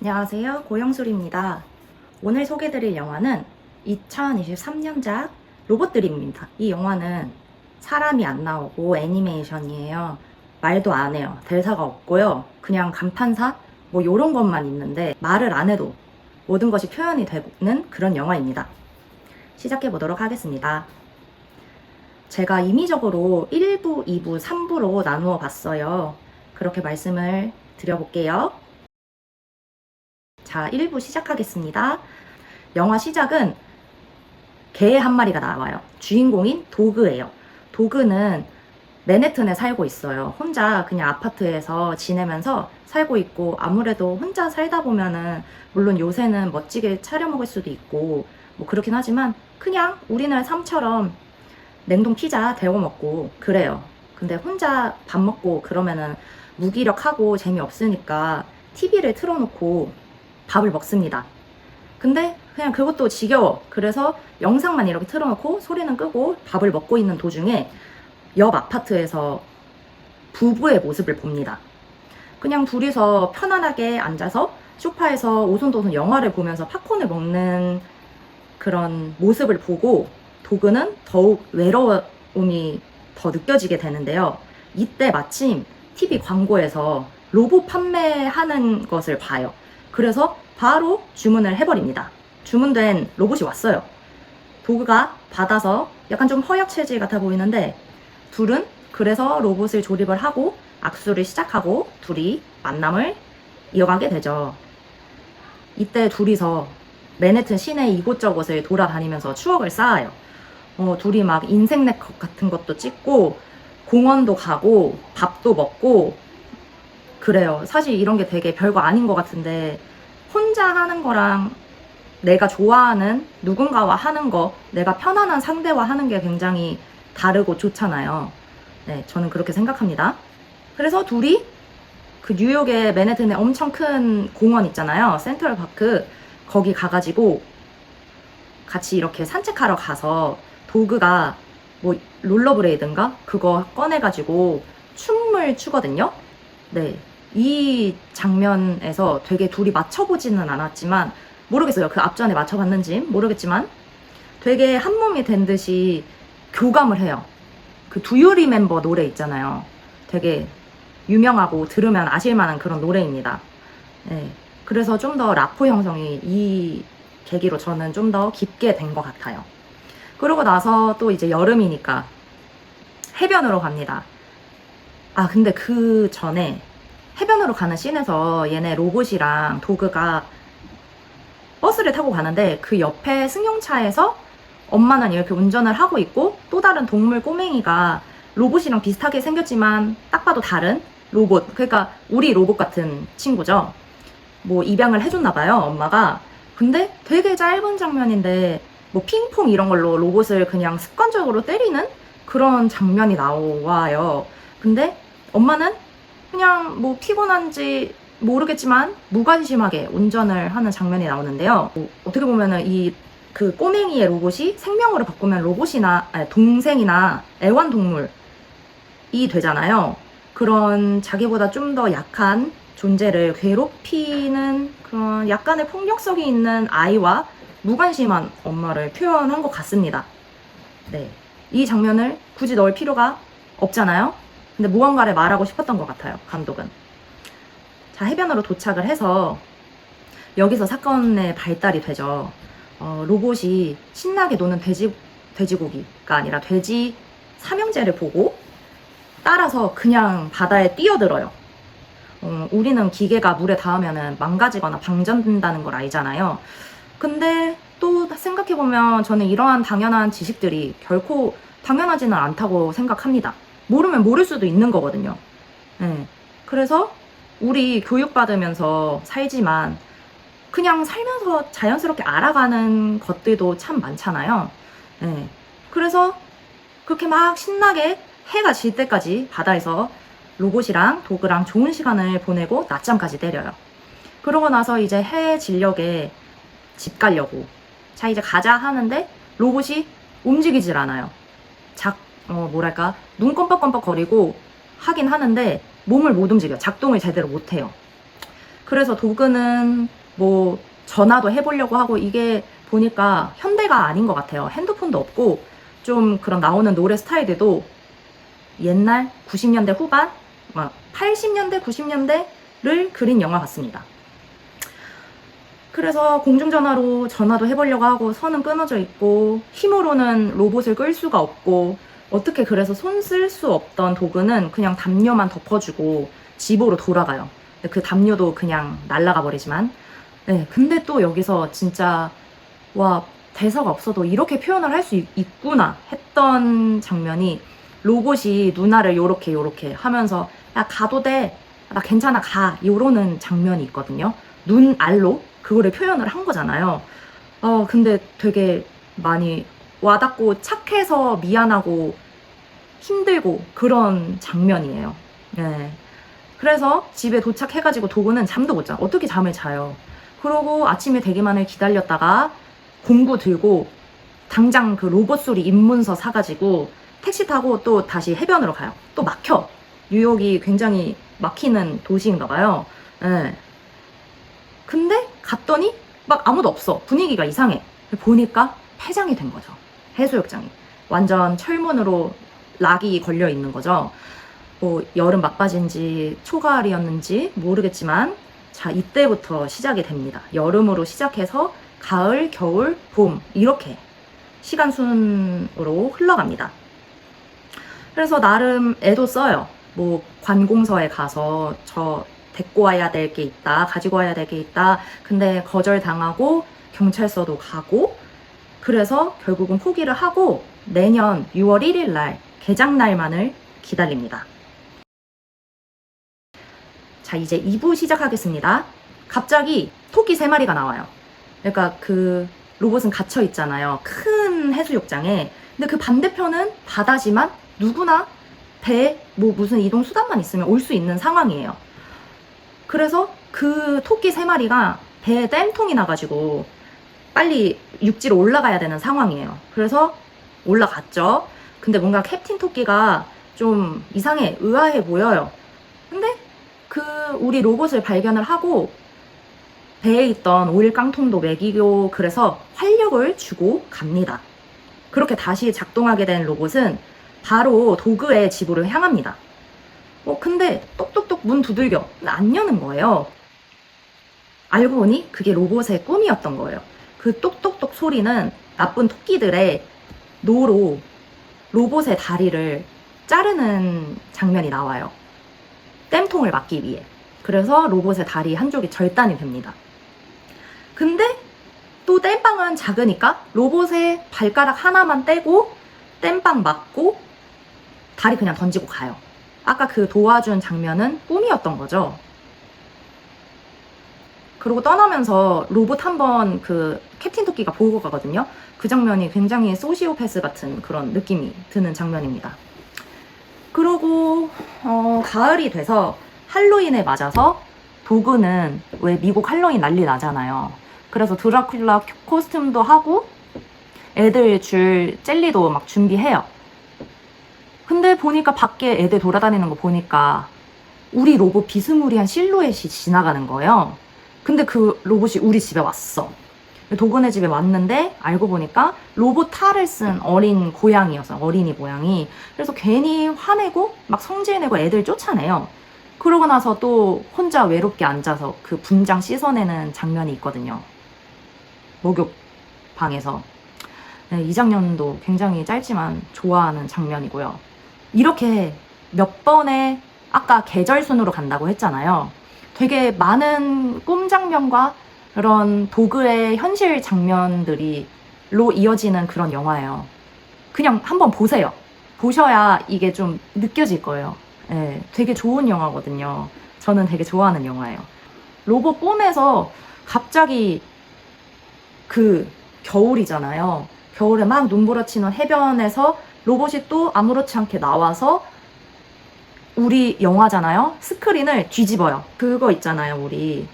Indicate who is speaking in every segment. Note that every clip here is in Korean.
Speaker 1: 안녕하세요. 고영술입니다. 오늘 소개드릴 영화는 2023년작 로봇드림입니다. 이 영화는 사람이 안 나오고 애니메이션이에요. 말도 안 해요. 대사가 없고요. 그냥 감탄사? 뭐 요런 것만 있는데 말을 안 해도 모든 것이 표현이 되는 그런 영화입니다. 시작해 보도록 하겠습니다. 제가 임의적으로 1부, 2부, 3부로 나누어 봤어요. 그렇게 말씀을 드려볼게요. 자, 1부 시작하겠습니다. 영화 시작은 개 한 마리가 나와요. 주인공인 도그예요. 도그는 맨해튼에 살고 있어요. 혼자 그냥 아파트에서 지내면서 살고 있고, 아무래도 혼자 살다 보면은 물론 요새는 멋지게 차려 먹을 수도 있고 뭐 그렇긴 하지만 그냥 우리나라 삶처럼 냉동 피자 데워 먹고 그래요. 근데 혼자 밥 먹고 그러면은 무기력하고 재미없으니까 TV를 틀어놓고 밥을 먹습니다. 근데 그냥 그것도 지겨워. 그래서 영상만 이렇게 틀어놓고 소리는 끄고 밥을 먹고 있는 도중에 옆 아파트에서 부부의 모습을 봅니다. 그냥 둘이서 편안하게 앉아서 소파에서 오손도손 영화를 보면서 팝콘을 먹는 그런 모습을 보고 도그는 더욱 외로움이 더 느껴지게 되는데요. 이때 마침 TV 광고에서 로봇 판매하는 것을 봐요. 그래서 바로 주문을 해버립니다. 주문된 로봇이 왔어요. 도그가 받아서 약간 좀 허약 체질 같아 보이는데 둘은 그래서 로봇을 조립을 하고 악수를 시작하고 둘이 만남을 이어가게 되죠. 이때 둘이서 맨해튼 시내 이곳저곳을 돌아다니면서 추억을 쌓아요. 둘이 막 인생 네컷 같은 것도 찍고 공원도 가고 밥도 먹고 그래요. 사실 이런 게 되게 별거 아닌 것 같은데 혼자 하는 거랑 내가 좋아하는 누군가와 하는 거, 내가 편안한 상대와 하는 게 굉장히 다르고 좋잖아요. 네, 저는 그렇게 생각합니다. 그래서 둘이 그 뉴욕의 맨해튼에 엄청 큰 공원 있잖아요. 센트럴 파크. 거기 가가지고 같이 이렇게 산책하러 가서 도그가 뭐 롤러브레이드인가? 그거 꺼내가지고 춤을 추거든요. 네. 이 장면에서 되게 둘이 맞춰보지는 않았지만 모르겠어요. 그 앞전에 맞춰봤는지 모르겠지만 되게 한 몸이 된 듯이 교감을 해요. 그 Do You Remember 노래 있잖아요. 되게 유명하고 들으면 아실만한 그런 노래입니다. 네. 그래서 좀 더 라포 형성이 이 계기로 저는 좀 더 깊게 된 것 같아요. 그러고 나서 또 이제 여름이니까 해변으로 갑니다. 아, 근데 그 전에 해변으로 가는 씬에서 얘네 로봇이랑 도그가 버스를 타고 가는데 그 옆에 승용차에서 엄마는 이렇게 운전을 하고 있고 또 다른 동물 꼬맹이가 로봇이랑 비슷하게 생겼지만 딱 봐도 다른 로봇, 그러니까 우리 로봇 같은 친구죠. 뭐 입양을 해줬나 봐요, 엄마가. 근데 되게 짧은 장면인데 뭐 핑퐁 이런 걸로 로봇을 그냥 습관적으로 때리는 그런 장면이 나와요. 근데 엄마는 그냥 뭐 피곤한지 모르겠지만 무관심하게 운전을 하는 장면이 나오는데요. 어떻게 보면은 이 그 꼬맹이의 로봇이 생명으로 바꾸면 로봇이나 아니, 동생이나 애완동물이 되잖아요. 그런 자기보다 좀 더 약한 존재를 괴롭히는 그런 약간의 폭력성이 있는 아이와 무관심한 엄마를 표현한 것 같습니다. 네, 이 장면을 굳이 넣을 필요가 없잖아요. 근데 무언가를 말하고 싶었던 것 같아요, 감독은. 자, 해변으로 도착을 해서 여기서 사건의 발달이 되죠. 로봇이 신나게 노는 돼지고기가 아니라 돼지 삼형제를 보고 따라서 그냥 바다에 뛰어들어요. 우리는 기계가 물에 닿으면 망가지거나 방전된다는 걸 알잖아요. 근데 또 생각해보면 저는 이러한 당연한 지식들이 결코 당연하지는 않다고 생각합니다. 모르면 모를 수도 있는 거거든요. 네. 그래서 우리 교육받으면서 살지만 그냥 살면서 자연스럽게 알아가는 것들도 참 많잖아요. 네. 그래서 그렇게 막 신나게 해가 질 때까지 바다에서 로봇이랑 도그랑 좋은 시간을 보내고 낮잠까지 때려요. 그러고 나서 이제 해 진녘에 집 가려고 자 이제 가자 하는데 로봇이 움직이질 않아요. 뭐랄까 눈 껌뻑껌뻑 거리고 하긴 하는데 몸을 못 움직여. 작동을 제대로 못 해요. 그래서 도그는 뭐 전화도 해보려고 하고 이게 보니까 현대가 아닌 것 같아요. 핸드폰도 없고 좀 그런 나오는 노래 스타일들도 옛날 90년대 후반, 막 80년대, 90년대를 그린 영화 같습니다. 그래서 공중전화로 전화도 해보려고 하고 선은 끊어져 있고 힘으로는 로봇을 끌 수가 없고 어떻게 그래서 손 쓸 수 없던 도그는 그냥 담요만 덮어주고 집으로 돌아가요. 근데 그 담요도 그냥 날아가 버리지만 네, 근데 또 여기서 진짜 와 대사가 없어도 이렇게 표현을 할 수 있구나 했던 장면이 로봇이 누나를 요렇게 하면서 야 가도 돼, 나 괜찮아 가 이러는 장면이 있거든요. 눈알로 그거를 표현을 한 거잖아요. 근데 되게 많이 와닿고 착해서 미안하고 힘들고 그런 장면이에요. 네. 그래서 집에 도착해가지고 도구는 잠도 못 자. 어떻게 잠을 자요? 그러고 아침에 되기만을 기다렸다가 공구 들고 당장 그 로봇 소리 입문서 사가지고 택시 타고 또 다시 해변으로 가요. 또 막혀. 뉴욕이 굉장히 막히는 도시인가 봐요. 네. 근데 갔더니 막 아무도 없어. 분위기가 이상해. 보니까 폐장이 된 거죠. 해수욕장이. 완전 철문으로 락이 걸려 있는 거죠. 뭐 여름 막바지인지 초가을이었는지 모르겠지만 자 이때부터 시작이 됩니다. 여름으로 시작해서 가을, 겨울, 봄 이렇게 시간 순으로 흘러갑니다. 그래서 나름 애도 써요. 뭐 관공서에 가서 저 데리고 와야 될 게 있다, 가지고 와야 될 게 있다. 근데 거절당하고 경찰서도 가고 그래서 결국은 포기를 하고 내년 6월 1일 날 개장 날만을 기다립니다. 자, 이제 2부 시작하겠습니다. 갑자기 토끼 3마리가 나와요. 그러니까 그 로봇은 갇혀 있잖아요. 큰 해수욕장에. 근데 그 반대편은 바다지만 누구나 배, 뭐 무슨 이동 수단만 있으면 올 수 있는 상황이에요. 그래서 그 토끼 3마리가 배에 땜통이 나가지고 빨리 육지로 올라가야 되는 상황이에요. 그래서 올라갔죠. 근데 뭔가 캡틴 토끼가 좀 이상해, 의아해 보여요. 근데 그 우리 로봇을 발견을 하고 배에 있던 오일 깡통도 먹이고 그래서 활력을 주고 갑니다. 그렇게 다시 작동하게 된 로봇은 바로 도그의 집으로 향합니다. 근데 똑똑똑 문 두들겨. 안 여는 거예요. 알고 보니 그게 로봇의 꿈이었던 거예요. 그 똑똑똑 소리는 나쁜 토끼들의 노로 로봇의 다리를 자르는 장면이 나와요. 땜통을 막기 위해. 그래서 로봇의 다리 한쪽이 절단이 됩니다. 근데 또 땜빵은 작으니까 로봇의 발가락 하나만 떼고 땜빵 맞고 다리 그냥 던지고 가요. 아까 그 도와준 장면은 꿈이었던 거죠. 그리고 떠나면서 로봇 한번 그 캡틴 토끼가 보고 가거든요. 그 장면이 굉장히 소시오패스 같은 그런 느낌이 드는 장면입니다. 그러고 가을이 돼서 할로윈에 맞아서 도그는 왜 미국 할로윈 난리 나잖아요. 그래서 드라큘라 코스튬도 하고 애들 줄 젤리도 막 준비해요. 근데 보니까 밖에 애들 돌아다니는 거 보니까 우리 로봇 비스무리한 실루엣이 지나가는 거예요. 근데 그 로봇이 우리 집에 왔어. 도그네 집에 왔는데 알고 보니까 로봇 탈을 쓴 어린 고양이였어요. 어린이 고양이. 그래서 괜히 화내고 막 성질내고 애들 쫓아내요. 그러고 나서 또 혼자 외롭게 앉아서 그 분장 씻어내는 장면이 있거든요. 목욕방에서. 네, 이 장면도 굉장히 짧지만 좋아하는 장면이고요. 이렇게 몇 번의 아까 계절 순으로 간다고 했잖아요. 되게 많은 꿈 장면과 그런 도그의 현실 장면들로 이어지는 그런 영화예요. 그냥 한번 보세요. 보셔야 이게 좀 느껴질 거예요. 네, 되게 좋은 영화거든요. 저는 되게 좋아하는 영화예요. 로봇 꿈에서 갑자기 그 겨울이잖아요. 겨울에 막 눈보라치는 해변에서 로봇이 또 아무렇지 않게 나와서 우리 영화잖아요. 스크린을 뒤집어요. 그거 있잖아요. 우리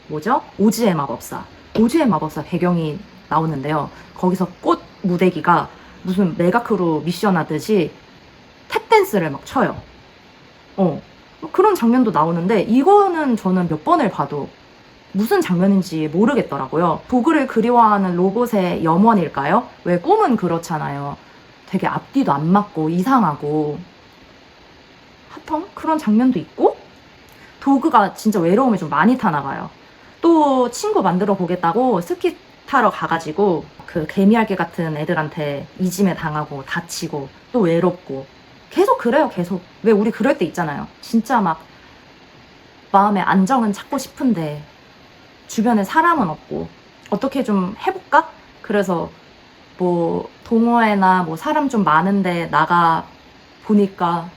Speaker 1: 뭐죠? 오즈의 마법사. 오즈의 마법사 배경이 나오는데요. 거기서 꽃 무대기가 무슨 메가크루 미션 하듯이 탭댄스를 막 쳐요. 그런 장면도 나오는데 이거는 저는 몇 번을 봐도 무슨 장면인지 모르겠더라고요. 도그를 그리워하는 로봇의 염원일까요? 왜 꿈은 그렇잖아요. 되게 앞뒤도 안 맞고 이상하고 하여튼 그런 장면도 있고, 도그가 진짜 외로움을 좀 많이 타나 봐요. 또 친구 만들어 보겠다고 스키 타러 가가지고 그 개미알개 같은 애들한테 이짐에 당하고 다치고 또 외롭고 계속 그래요. 계속. 왜 우리 그럴 때 있잖아요. 진짜 막 마음의 안정은 찾고 싶은데 주변에 사람은 없고 어떻게 좀 해볼까? 그래서 뭐 동호회나 뭐 사람 좀 많은데 나가 보니까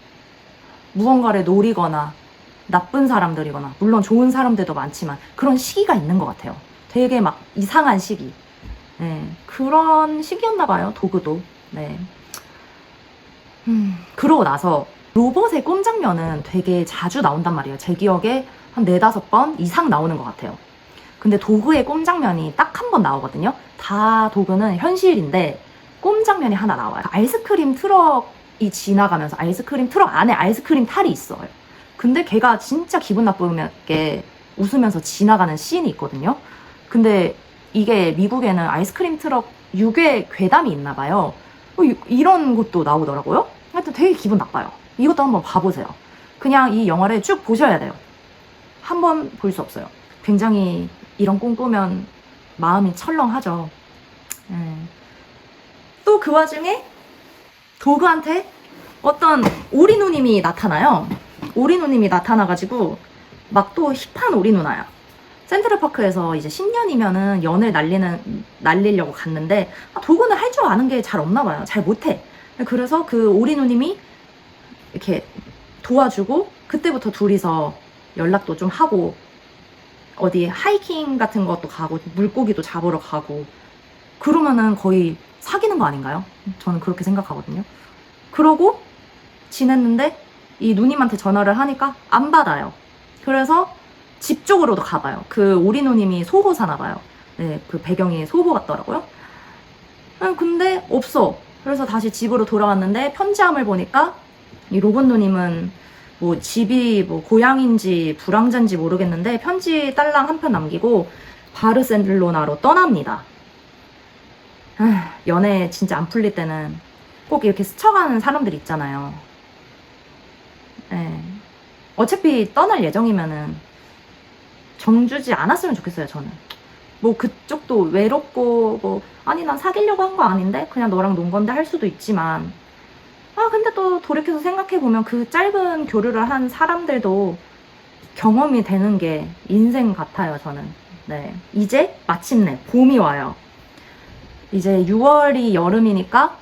Speaker 1: 무언가를 노리거나 나쁜 사람들이거나, 물론 좋은 사람들도 많지만 그런 시기가 있는 것 같아요. 되게 막 이상한 시기. 네, 그런 시기였나 봐요. 도그도. 네. 그러고 나서 로봇의 꿈 장면은 되게 자주 나온단 말이에요. 제 기억에 한 4-5번 이상 나오는 것 같아요. 근데 도그의 꿈 장면이 딱 한 번 나오거든요. 다 도그는 현실인데 꿈 장면이 하나 나와요. 아이스크림 트럭이 지나가면서 아이스크림 트럭 안에 아이스크림 탈이 있어요. 근데 걔가 진짜 기분 나쁘게 웃으면서 지나가는 씬이 있거든요. 근데 이게 미국에는 아이스크림 트럭 육외 괴담이 있나 봐요. 이런 것도 나오더라고요. 하여튼 되게 기분 나빠요. 이것도 한번 봐보세요. 그냥 이 영화를 쭉 보셔야 돼요. 한 번 볼 수 없어요. 굉장히 이런 꿈 꾸면 마음이 철렁하죠. 또 그 와중에 도그한테 어떤 오리누님이 나타나요. 오리누님이 나타나가지고 막 또 힙한 오리누나야. 센트럴파크에서 이제 신년이면은 연을 날리려고 갔는데 도그는 할 줄 아는 게 잘 없나 봐요. 잘 못해. 그래서 그 오리누님이 이렇게 도와주고 그때부터 둘이서 연락도 좀 하고 어디 하이킹 같은 것도 가고 물고기도 잡으러 가고 그러면은 거의 사귀는 거 아닌가요? 저는 그렇게 생각하거든요. 그러고 지냈는데 이 누님한테 전화를 하니까 안 받아요. 그래서 집 쪽으로도 가봐요. 그 오리누님이 소호 사나봐요. 네, 그 배경이 소호 같더라고요. 근데 없어. 그래서 다시 집으로 돌아왔는데 편지함을 보니까 이 로봇 누님은 뭐 집이 뭐 고향인지 불황자인지 모르겠는데 편지 딸랑 한 편 남기고 바르셀로나로 떠납니다. 연애 진짜 안 풀릴 때는 꼭 이렇게 스쳐가는 사람들 있잖아요. 네. 어차피 떠날 예정이면은 정주지 않았으면 좋겠어요. 저는 뭐 그쪽도 외롭고 뭐 아니 난 사귀려고 한 거 아닌데 그냥 너랑 논 건데 할 수도 있지만 근데 또 돌이켜서 생각해보면 그 짧은 교류를 한 사람들도 경험이 되는 게 인생 같아요. 저는. 네. 이제 마침내 봄이 와요. 이제 6월이 여름이니까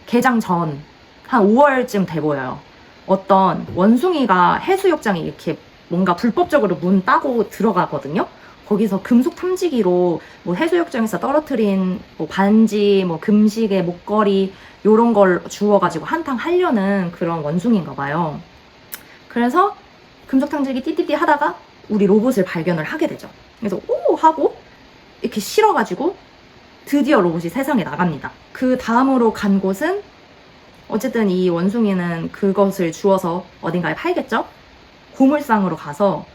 Speaker 1: 개장 전 한 5월쯤 돼 보여요. 어떤 원숭이가 해수욕장에 이렇게 뭔가 불법적으로 문 따고 들어가거든요. 거기서 금속 탐지기로 뭐 해수욕장에서 떨어뜨린 뭐 반지, 뭐 금시계, 목걸이 요런 걸 주워가지고 한탕 하려는 그런 원숭이인가 봐요. 그래서 금속 탐지기 띠띠띠 하다가 우리 로봇을 발견을 하게 되죠. 그래서 오 하고 이렇게 실어가지고 드디어 로봇이 세상에 나갑니다. 그 다음으로 간 곳은 어쨌든 이 원숭이는 그것을 주워서 어딘가에 팔겠죠? 고물상으로 가서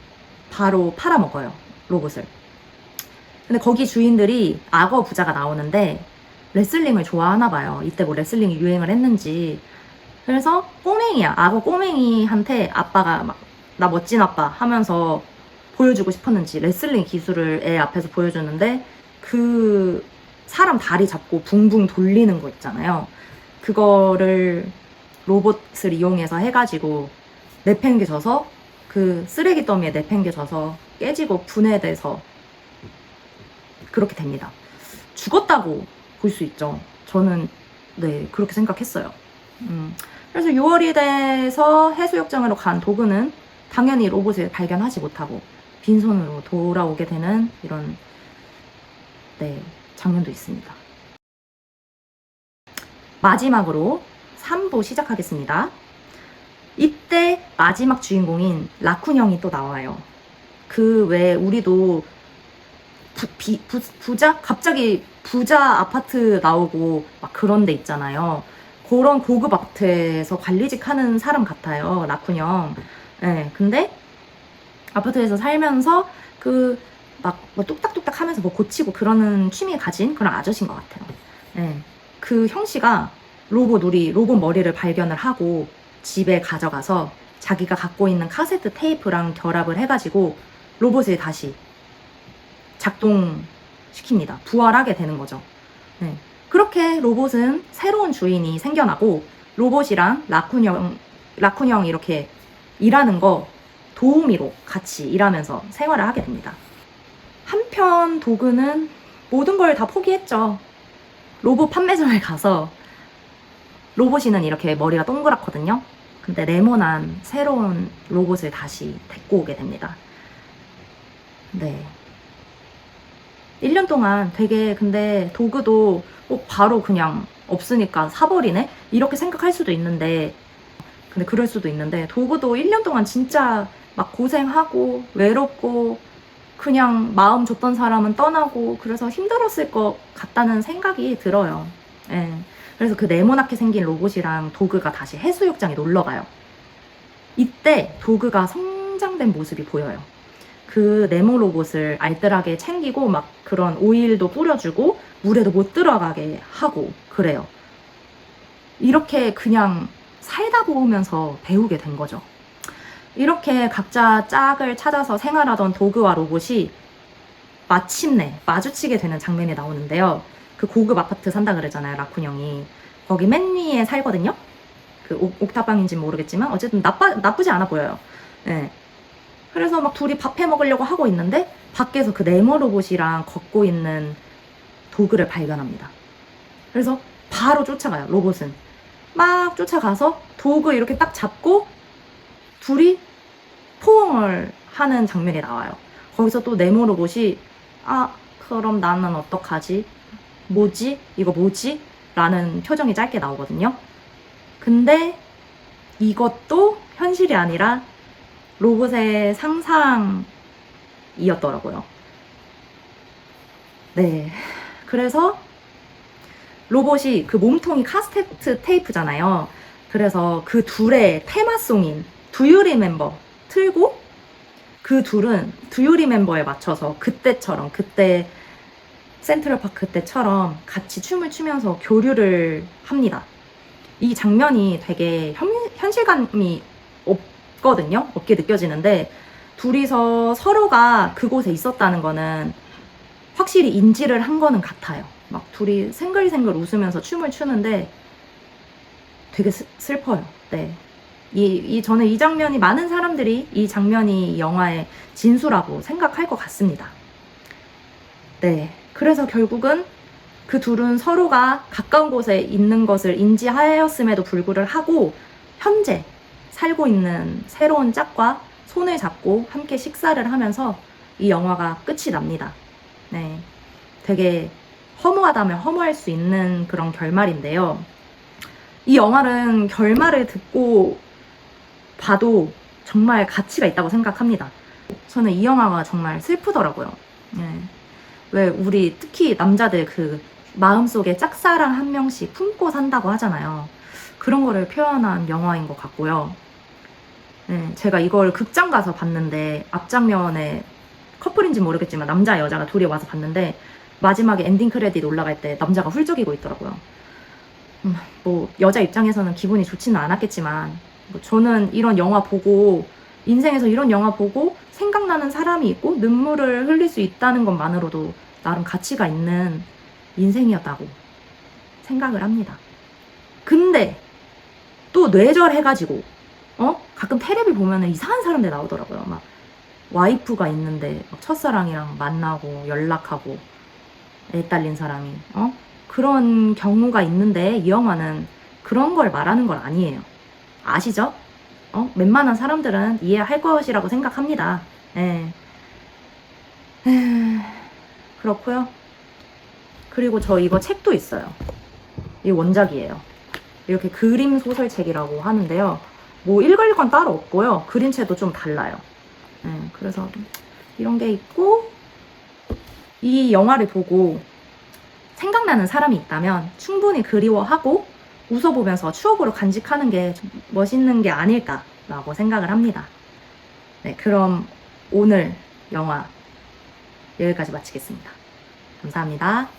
Speaker 1: 바로 팔아먹어요. 로봇을. 근데 거기 주인들이 악어 부자가 나오는데 레슬링을 좋아하나 봐요. 이때 뭐 레슬링이 유행을 했는지. 그래서 꼬맹이야. 악어 꼬맹이한테 아빠가 막 나 멋진 아빠 하면서 보여주고 싶었는지 레슬링 기술을 애 앞에서 보여주는데 그 사람 다리 잡고 붕붕 돌리는 거 있잖아요. 그거를 로봇을 이용해서 해가지고 내팽개쳐서 그 쓰레기 더미에 내팽개쳐서 깨지고 분해돼서 그렇게 됩니다. 죽었다고 볼 수 있죠. 저는 네 그렇게 생각했어요. 그래서 6월이 돼서 해수욕장으로 간 도그는 당연히 로봇을 발견하지 못하고 빈손으로 돌아오게 되는 이런 네 장면도 있습니다. 마지막으로 3부 시작하겠습니다. 이때 마지막 주인공인 라쿤 형이 또 나와요. 그 외에 우리도 부자? 갑자기 부자 아파트 나오고 막 그런 데 있잖아요. 그런 고급 아파트에서 관리직 하는 사람 같아요. 라쿤 형. 네, 근데 아파트에서 살면서 그 뭐 뚝딱뚝딱 하면서 뭐 고치고 그러는 취미 가진 그런 아저씨인 것 같아요. 네. 그 형씨가 로봇 머리를 발견을 하고 집에 가져가서 자기가 갖고 있는 카세트 테이프랑 결합을 해가지고 로봇을 다시 작동시킵니다. 부활하게 되는 거죠. 네. 그렇게 로봇은 새로운 주인이 생겨나고 로봇이랑 라쿤 형 이렇게 일하는 거 도우미로 같이 일하면서 생활을 하게 됩니다. 한편 도그는 모든 걸 다 포기했죠. 로봇 판매점에 가서 로봇이는 이렇게 머리가 동그랗거든요. 근데 네모난 새로운 로봇을 다시 데리고 오게 됩니다. 네. 1년 동안 되게 근데 도그도 바로 그냥 없으니까 사버리네? 이렇게 생각할 수도 있는데 근데 그럴 수도 있는데 도그도 1년 동안 진짜 막 고생하고 외롭고 그냥 마음 줬던 사람은 떠나고 그래서 힘들었을 것 같다는 생각이 들어요. 예. 그래서 그 네모나게 생긴 로봇이랑 도그가 다시 해수욕장에 놀러가요. 이때 도그가 성장된 모습이 보여요. 그 네모 로봇을 알뜰하게 챙기고 막 그런 오일도 뿌려주고 물에도 못 들어가게 하고 그래요. 이렇게 그냥 살다 보면서 배우게 된 거죠. 이렇게 각자 짝을 찾아서 생활하던 도그와 로봇이 마침내 마주치게 되는 장면이 나오는데요. 그 고급 아파트 산다 그러잖아요, 라쿤 형이. 거기 맨 위에 살거든요. 그 옥탑방인지 모르겠지만 어쨌든 나쁘지 않아 보여요. 네. 그래서 막 둘이 밥 해 먹으려고 하고 있는데 밖에서 그 네모 로봇이랑 걷고 있는 도그를 발견합니다. 그래서 바로 쫓아가요, 로봇은. 막 쫓아가서 도그 이렇게 딱 잡고 둘이 포옹을 하는 장면이 나와요. 거기서 또 네모 로봇이 그럼 나는 어떡하지? 뭐지? 이거 뭐지? 라는 표정이 짧게 나오거든요. 근데 이것도 현실이 아니라 로봇의 상상이었더라고요. 네. 그래서 로봇이 그 몸통이 카세트 테이프잖아요. 그래서 그 둘의 테마송인 Do You Remember 틀고 그 둘은 Do You Remember에 맞춰서 그때처럼 그때 센트럴파크 때처럼 같이 춤을 추면서 교류를 합니다. 이 장면이 되게 현실감이 없게 느껴지는데 둘이서 서로가 그곳에 있었다는 거는 확실히 인지를 한 거는 같아요. 막 둘이 생글생글 웃으면서 춤을 추는데 되게 슬퍼요. 네. 저는 이 장면이 많은 사람들이 이 장면이 영화의 진수라고 생각할 것 같습니다. 네. 그래서 결국은 그 둘은 서로가 가까운 곳에 있는 것을 인지하였음에도 불구하고 현재 살고 있는 새로운 짝과 손을 잡고 함께 식사를 하면서 이 영화가 끝이 납니다. 네. 되게 허무하다면 허무할 수 있는 그런 결말인데요. 이 영화는 결말을 듣고 봐도 정말 가치가 있다고 생각합니다. 저는 이 영화가 정말 슬프더라고요. 네. 왜 우리 특히 남자들 그 마음속에 짝사랑 한 명씩 품고 산다고 하잖아요. 그런 거를 표현한 영화인 것 같고요. 네, 제가 이걸 극장 가서 봤는데 앞장면에 커플인지 모르겠지만 남자 여자가 둘이 와서 봤는데 마지막에 엔딩 크레딧 올라갈 때 남자가 훌쩍이고 있더라고요. 뭐 여자 입장에서는 기분이 좋지는 않았겠지만 뭐 저는 이런 영화 보고 인생에서 이런 영화 보고 생각나는 사람이 있고 눈물을 흘릴 수 있다는 것만으로도 나름 가치가 있는 인생이었다고 생각을 합니다. 근데 또 뇌절해가지고 가끔 텔레비 보면은 이상한 사람들 나오더라고요. 막 와이프가 있는데 막 첫사랑이랑 만나고 연락하고 애 딸린 사람이 그런 경우가 있는데 이 영화는 그런 걸 말하는 건 아니에요. 아시죠? 웬만한 사람들은 이해할 것이라고 생각합니다. 네. 그렇고요. 그리고 저 이거 책도 있어요. 이 원작이에요. 이렇게 그림 소설책이라고 하는데요. 뭐 읽을 건 따로 없고요. 그림체도 좀 달라요. 네, 그래서 이런 게 있고 이 영화를 보고 생각나는 사람이 있다면 충분히 그리워하고 웃어보면서 추억으로 간직하는 게 멋있는 게 아닐까라고 생각을 합니다. 네, 그럼 오늘 영화 여기까지 마치겠습니다. 감사합니다.